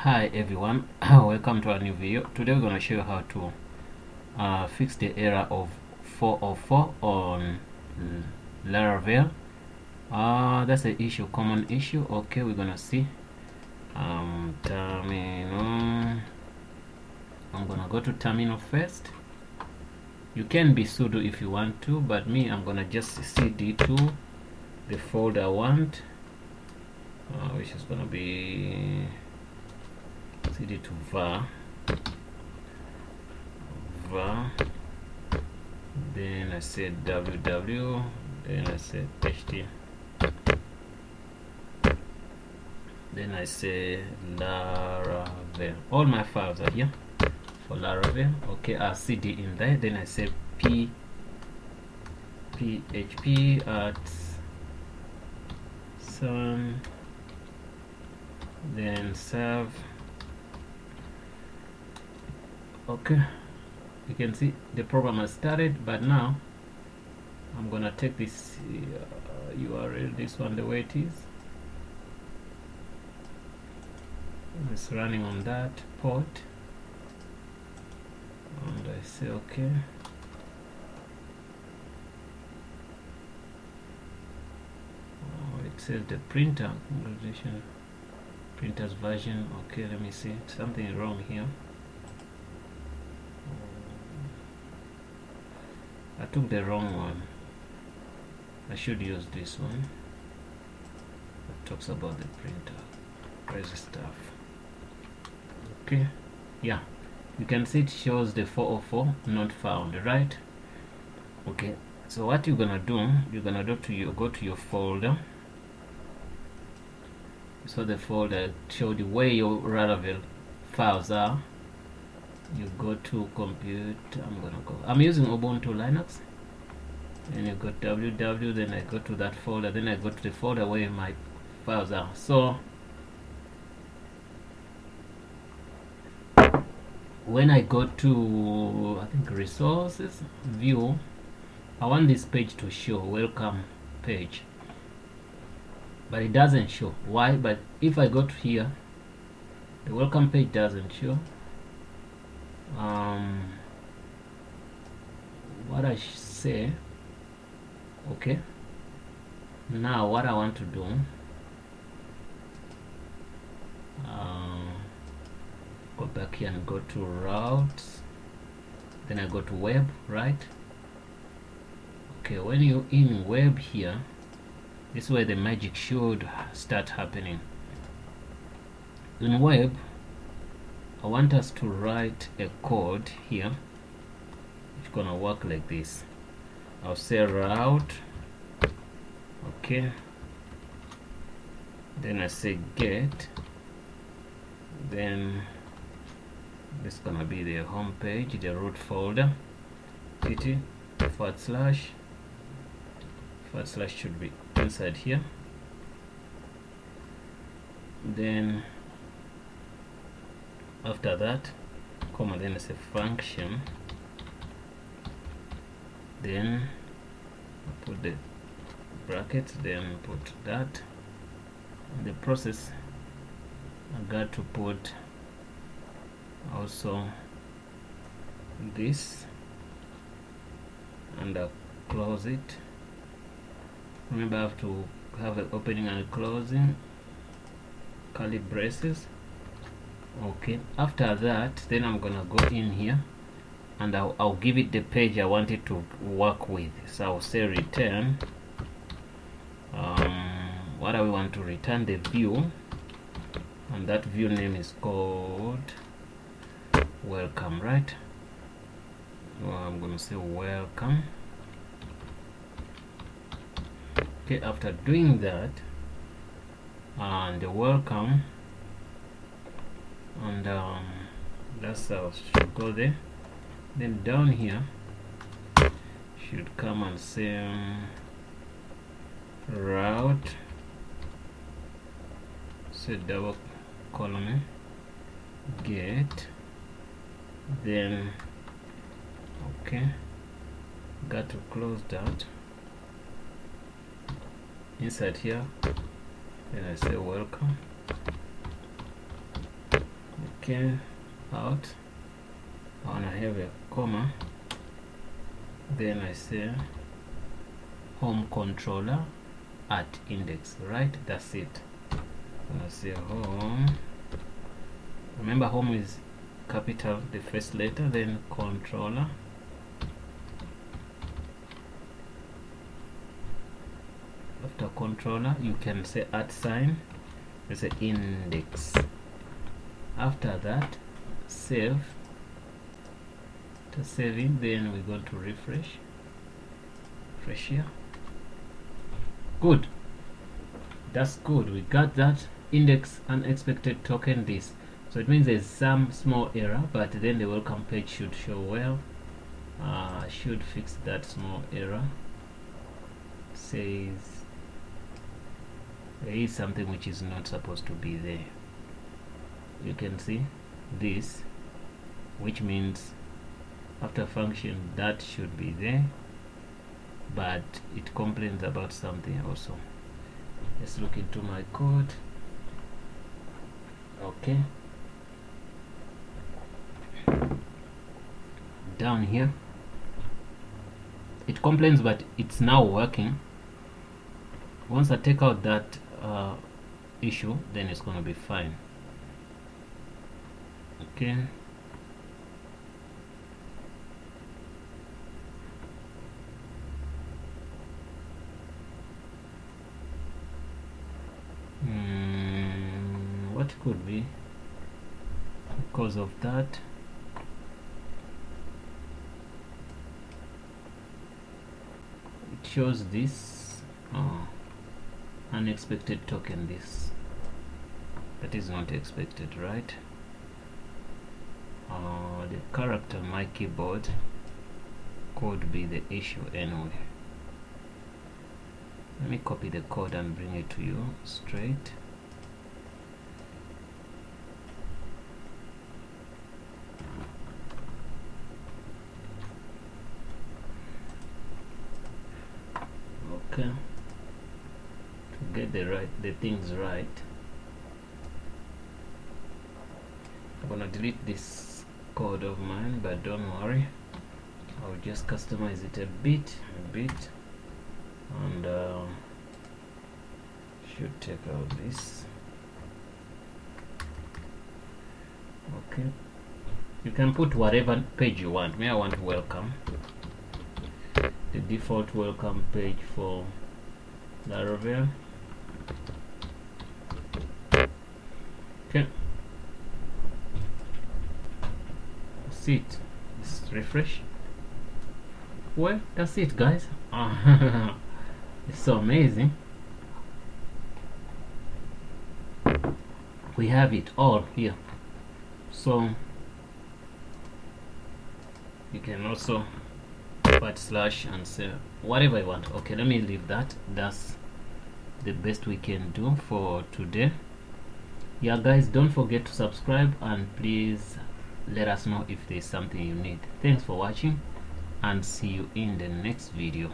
Hi everyone, welcome to a new video. Today we're going to show you how to fix the error of 404 on Laravel. That's an issue, common issue. Okay, we're going to see terminal. I'm going to go to terminal first. You can be sudo if you want to, but me, I'm going to just cd to the folder I want, which is going to be cd to var, then I said ww, then I said ht, then I say Laravel. All my files are here for Laravel. Okay, I'll cd in there, then I say php at some, then serve. Okay, you can see the program has started, but now I'm gonna take this URL, this one, the way it is. It's running on that port, and I say okay. It says the printer, congratulations, printer's version. Okay, let me see, something wrong here. I took the wrong one. I should use this one that talks about the printer, crazy stuff. Okay, yeah, you can see it shows the 404 not found, right? Okay, so what you're gonna do, go to your folder. So the folder showed you where your Laravel files are. You go to compute, I'm using Ubuntu Linux, and you go www, then I go to that folder, then I go to the folder where my files are. So when I go to, I think, resources, view, I want this page to show, welcome page, but it doesn't show. Why? But if I go to here, the welcome page doesn't show. What I say, okay, now what I want to do, go back here and go to routes, then I go to web, right? Okay, when you're in web here, this is where the magic should start happening. In web, I want us to write a code here. It's gonna work like this. I'll say route, okay, then I say get, then this is gonna be the home page, the root folder, tt / should be inside here. Then after that, comma, then I say function, then I put the brackets, then put that. In the process, I got to put also this, and I'll close it. Remember, I have to have an opening and a closing, curly braces. Okay, after that, then I'm gonna go in here and I'll give it the page I want it to work with. So I'll say return, what do we want to return? The view, and that view name is called welcome, right? Well, I'm gonna say welcome. Okay, after doing that, and the welcome, and that's how it should go there. Then down here should come and say route, say double colon get, then okay, got to close that. Inside here, then I say welcome, Okay, out. I wanna have a comma, then I say HomeController at index, right? That's it. I'm gonna say home. Remember, home is capital, the first letter, then controller. After controller, you can say at sign, you say index. After that, save. To saving, then we're going to refresh here. Good, that's good. We got that index unexpected token this, so it means there's some small error, but then the welcome page should show well. Should fix that small error. Says there is something which is not supposed to be there. You can see this, which means after function that should be there, but it complains about something also. Let's look into my code. Okay, down here it complains, but it's now working. Once I take out that issue, then it's gonna be fine. Okay, what could be because of that? It shows this unexpected token, this that is not expected, right? The character on my keyboard could be the issue anyway. Let me copy the code and bring it to you straight. Okay, to get the things right, I'm gonna delete this code of mine, but don't worry, I'll just customize it a bit, and should take out this. Okay, you can put whatever page you want. I want welcome, the default welcome page for Laravel. Okay, that's it. Let's refresh. Well, that's it, guys. It's so amazing. We have it all here, so you can also / and say whatever you want. Okay, let me leave that. That's the best we can do for today. Yeah, guys, don't forget to subscribe, and please let us know if there's something you need. Thanks for watching, and see you in the next video.